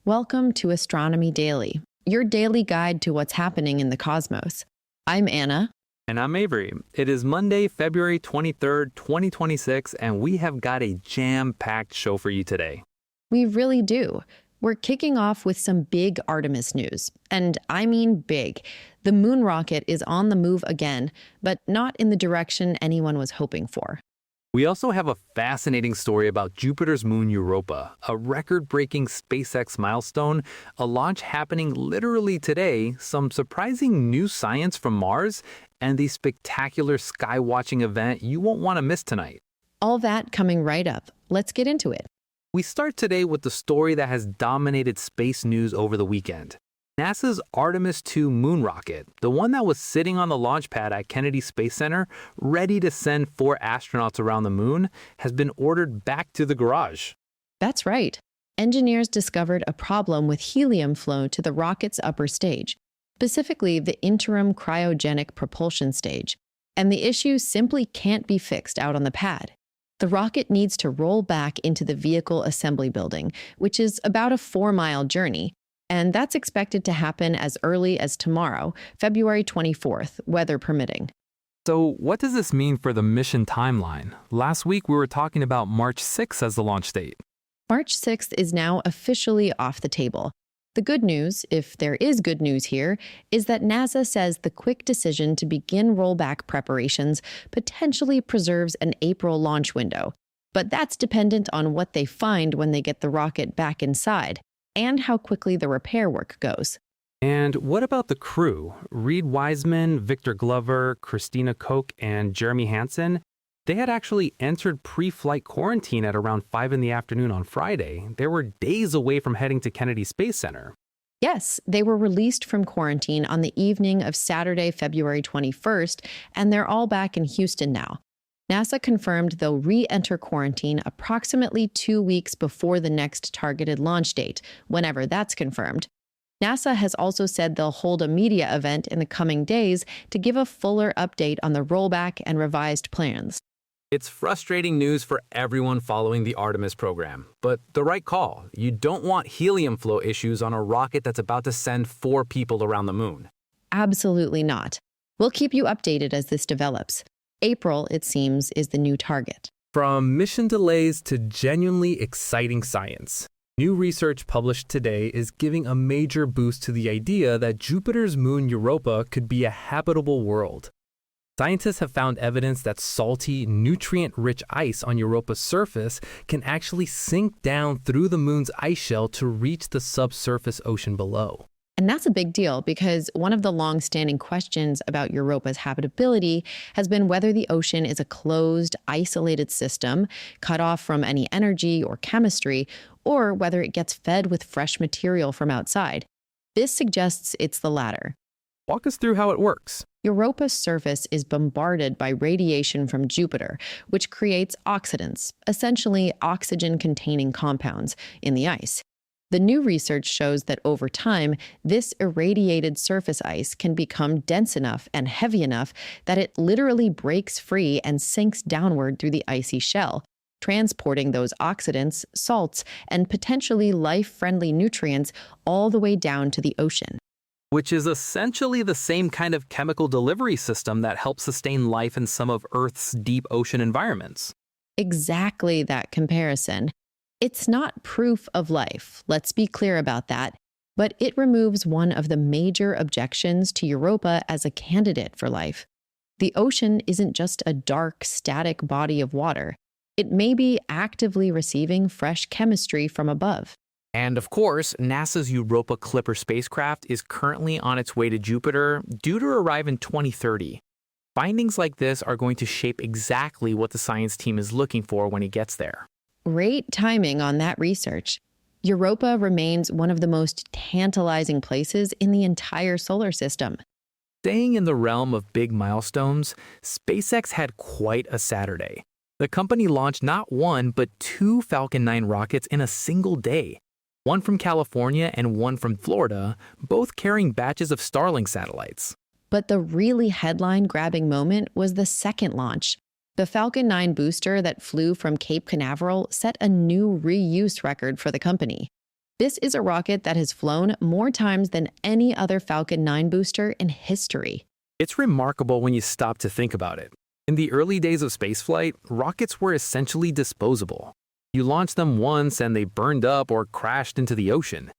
Welcome to Astronomy Daily, your daily guide to what's happening in the cosmos. I'm Anna. And I'm Avery. It is Monday, February 23rd, 2026, and we have got a jam-packed show for you today. We really do. We're kicking off with some big Artemis news. And I mean big. The moon rocket is on the move again, but not in the direction anyone was hoping for. We also have a fascinating story about Jupiter's moon Europa, a record-breaking SpaceX milestone, a launch happening literally today, some surprising new science from Mars, and the spectacular sky-watching event you won't want to miss tonight. All that coming right up. Let's get into it. We start today with the story that has dominated space news over the weekend. NASA's Artemis II moon rocket, the one that was sitting on the launch pad at Kennedy Space Center, ready to send 4 astronauts around the moon, has been ordered back to the garage. That's right. Engineers discovered a problem with helium flow to the rocket's upper stage, specifically the interim cryogenic propulsion stage, and the issue simply can't be fixed out on the pad. The rocket needs to roll back into the vehicle assembly building, which is about a 4-mile journey, and that's expected to happen as early as tomorrow, February 24th, weather permitting. So what does this mean for the mission timeline? Last week we were talking about March 6th as the launch date. March 6th is now officially off the table. The good news, if there is good news here, is that NASA says the quick decision to begin rollback preparations potentially preserves an April launch window. But that's dependent on what they find when they get the rocket back inside, and how quickly the repair work goes. And what about the crew? Reed Wiseman, Victor Glover, Christina Koch, and Jeremy Hansen? They had actually entered pre-flight quarantine at around 5 in the afternoon on Friday. They were days away from heading to Kennedy Space Center. Yes, they were released from quarantine on the evening of Saturday, February 21st, and they're all back in Houston now. NASA confirmed they'll re-enter quarantine approximately 2 weeks before the next targeted launch date, whenever that's confirmed. NASA has also said they'll hold a media event in the coming days to give a fuller update on the rollback and revised plans. It's frustrating news for everyone following the Artemis program, but the right call. You don't want helium flow issues on a rocket that's about to send 4 people around the moon. Absolutely not. We'll keep you updated as this develops. April, it seems, is the new target. From mission delays to genuinely exciting science, new research published today is giving a major boost to the idea that Jupiter's moon Europa could be a habitable world. Scientists have found evidence that salty, nutrient-rich ice on Europa's surface can actually sink down through the moon's ice shell to reach the subsurface ocean below. And that's a big deal because one of the long-standing questions about Europa's habitability has been whether the ocean is a closed, isolated system, cut off from any energy or chemistry, or whether it gets fed with fresh material from outside. This suggests it's the latter. Walk us through how it works. Europa's surface is bombarded by radiation from Jupiter, which creates oxidants, essentially oxygen-containing compounds, in the ice. The new research shows that over time, this irradiated surface ice can become dense enough and heavy enough that it literally breaks free and sinks downward through the icy shell, transporting those oxidants, salts, and potentially life-friendly nutrients all the way down to the ocean. Which is essentially the same kind of chemical delivery system that helps sustain life in some of Earth's deep ocean environments. Exactly that comparison. It's not proof of life, let's be clear about that, but it removes one of the major objections to Europa as a candidate for life. The ocean isn't just a dark, static body of water. It may be actively receiving fresh chemistry from above. And of course, NASA's Europa Clipper spacecraft is currently on its way to Jupiter, due to arrive in 2030. Findings like this are going to shape exactly what the science team is looking for when it gets there. Great timing on that research. Europa remains one of the most tantalizing places in the entire solar system. Staying in the realm of big milestones, SpaceX had quite a Saturday. The company launched not 1, but 2 Falcon 9 rockets in a single day. One from California and one from Florida, both carrying batches of Starlink satellites. But the really headline-grabbing moment was the second launch. The Falcon 9 booster that flew from Cape Canaveral set a new reuse record for the company. This is a rocket that has flown more times than any other Falcon 9 booster in history. It's remarkable when you stop to think about it. In the early days of spaceflight, rockets were essentially disposable. You launched them once and they burned up or crashed into the ocean.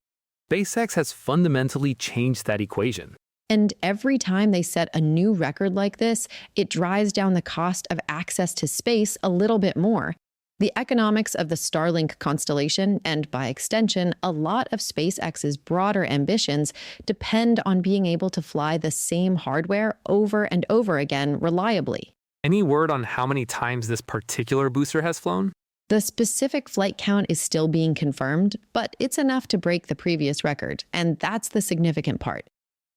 SpaceX has fundamentally changed that equation. And every time they set a new record like this, it drives down the cost of access to space a little bit more. The economics of the Starlink constellation, and by extension, a lot of SpaceX's broader ambitions, depend on being able to fly the same hardware over and over again reliably. Any word on how many times this particular booster has flown? The specific flight count is still being confirmed, but it's enough to break the previous record, and that's the significant part.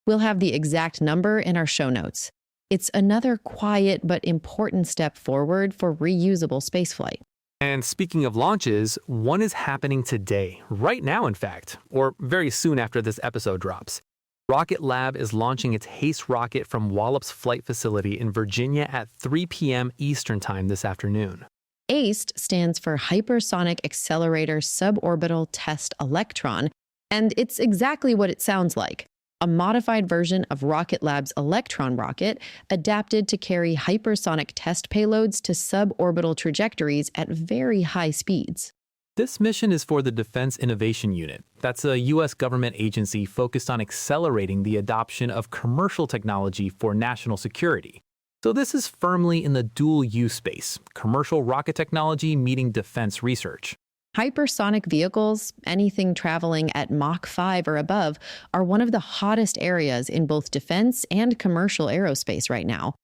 We'll have the exact number in our show notes. It's another quiet but important step forward for reusable spaceflight. And speaking of launches, one is happening today, right now in fact, or very soon after this episode drops. Rocket Lab is launching its HASTE rocket from Wallops Flight Facility in Virginia at 3 p.m. Eastern Time this afternoon. HASTE stands for Hypersonic Accelerator Suborbital Test Electron, and it's exactly what it sounds like. A modified version of Rocket Lab's Electron rocket adapted to carry hypersonic test payloads to suborbital trajectories at very high speeds. This mission is for the Defense Innovation Unit. That's a U.S. government agency focused on accelerating the adoption of commercial technology for national security. So this is firmly in the dual-use space, commercial rocket technology meeting defense research. Hypersonic vehicles, anything traveling at Mach 5 or above, are one of the hottest areas in both defense and commercial aerospace right now.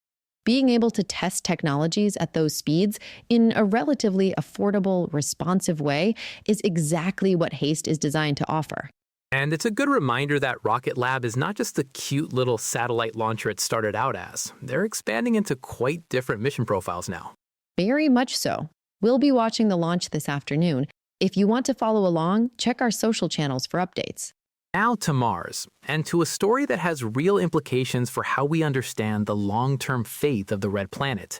Being able to test technologies at those speeds in a relatively affordable, responsive way is exactly what HASTE is designed to offer. And it's a good reminder that Rocket Lab is not just the cute little satellite launcher it started out as. They're expanding into quite different mission profiles now. Very much so. We'll be watching the launch this afternoon. If you want to follow along, check our social channels for updates. Now to Mars, and to a story that has real implications for how we understand the long-term fate of the red planet.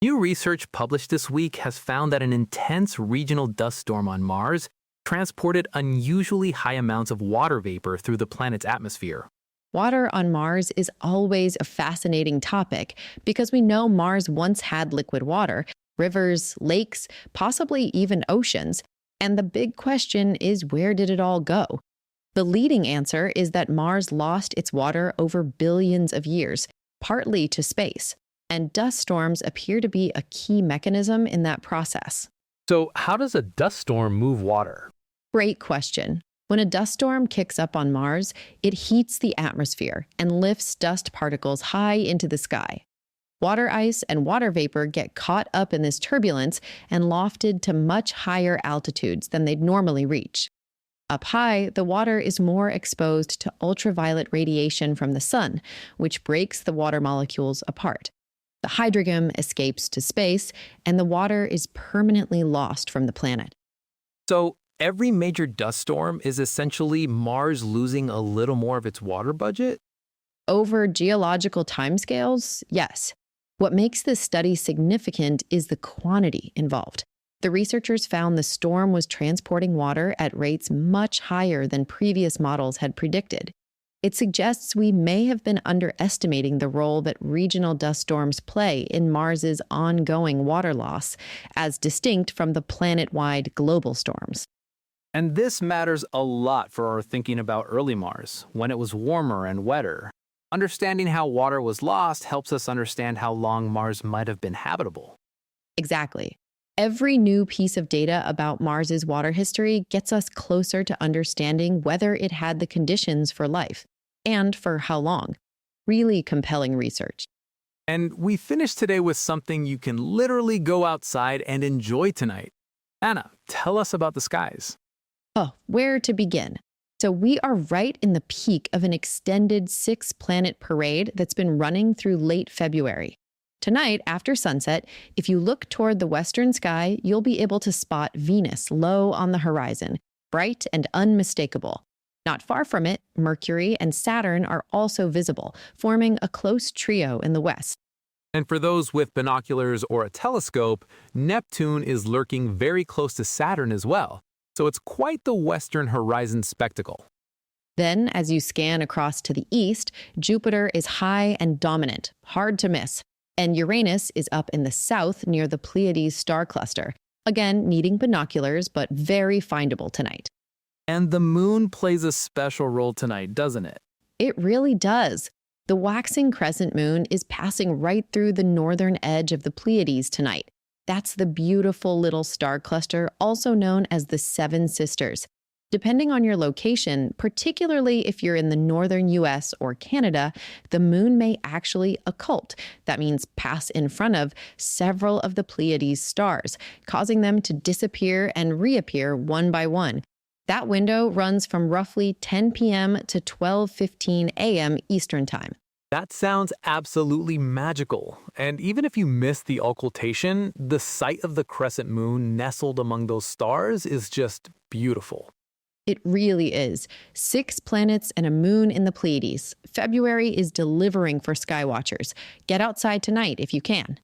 New research published this week has found that an intense regional dust storm on Mars transported unusually high amounts of water vapor through the planet's atmosphere. Water on Mars is always a fascinating topic because we know Mars once had liquid water, rivers, lakes, possibly even oceans. And the big question is, where did it all go? The leading answer is that Mars lost its water over billions of years, partly to space, and dust storms appear to be a key mechanism in that process. So how does a dust storm move water? Great question. When a dust storm kicks up on Mars, it heats the atmosphere and lifts dust particles high into the sky. Water ice and water vapor get caught up in this turbulence and lofted to much higher altitudes than they'd normally reach. Up high, the water is more exposed to ultraviolet radiation from the sun, which breaks the water molecules apart. The hydrogen escapes to space, and the water is permanently lost from the planet. So every major dust storm is essentially Mars losing a little more of its water budget? Over geological timescales, yes. What makes this study significant is the quantity involved. The researchers found the storm was transporting water at rates much higher than previous models had predicted. It suggests we may have been underestimating the role that regional dust storms play in Mars's ongoing water loss, as distinct from the planet-wide global storms. And this matters a lot for our thinking about early Mars, when it was warmer and wetter. Understanding how water was lost helps us understand how long Mars might have been habitable. Exactly. Every new piece of data about Mars's water history gets us closer to understanding whether it had the conditions for life, and for how long. Really compelling research. And we finished today with something you can literally go outside and enjoy tonight. Anna, tell us about the skies. Oh, where to begin? So we are right in the peak of an extended 6-planet parade that's been running through late February. Tonight, after sunset, if you look toward the western sky, you'll be able to spot Venus low on the horizon, bright and unmistakable. Not far from it, Mercury and Saturn are also visible, forming a close trio in the west. And for those with binoculars or a telescope, Neptune is lurking very close to Saturn as well. So it's quite the western horizon spectacle. Then, as you scan across to the east, Jupiter is high and dominant, hard to miss. And Uranus is up in the south near the Pleiades star cluster. Again, needing binoculars, but very findable tonight. And the moon plays a special role tonight, doesn't it? It really does. The waxing crescent moon is passing right through the northern edge of the Pleiades tonight. That's the beautiful little star cluster, also known as the Seven Sisters. Depending on your location, particularly if you're in the northern US or Canada, the moon may actually occult. That means pass in front of several of the Pleiades stars, causing them to disappear and reappear one by one. That window runs from roughly 10 p.m. to 12:15 a.m. Eastern Time. That sounds absolutely magical. And even if you miss the occultation, the sight of the crescent moon nestled among those stars is just beautiful. It really is. 6 planets and a moon in the Pleiades. February is delivering for skywatchers. Get outside tonight if you can.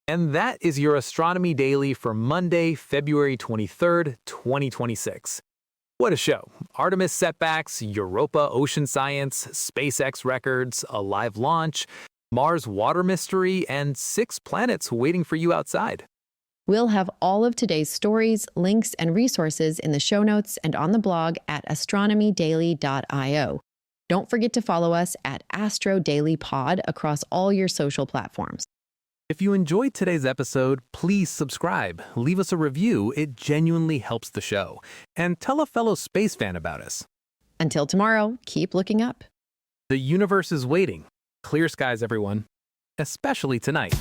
And that is your Astronomy Daily for Monday, February 23rd, 2026. What a show. Artemis setbacks, Europa ocean science, SpaceX records, a live launch, Mars water mystery, and 6 planets waiting for you outside. We'll have all of today's stories, links, and resources in the show notes and on the blog at astronomydaily.io. Don't forget to follow us at Astro Daily Pod across all your social platforms. If you enjoyed today's episode, please subscribe, leave us a review. It genuinely helps the show. And tell a fellow space fan about us. Until tomorrow, keep looking up. The universe is waiting. Clear skies, everyone. Especially tonight.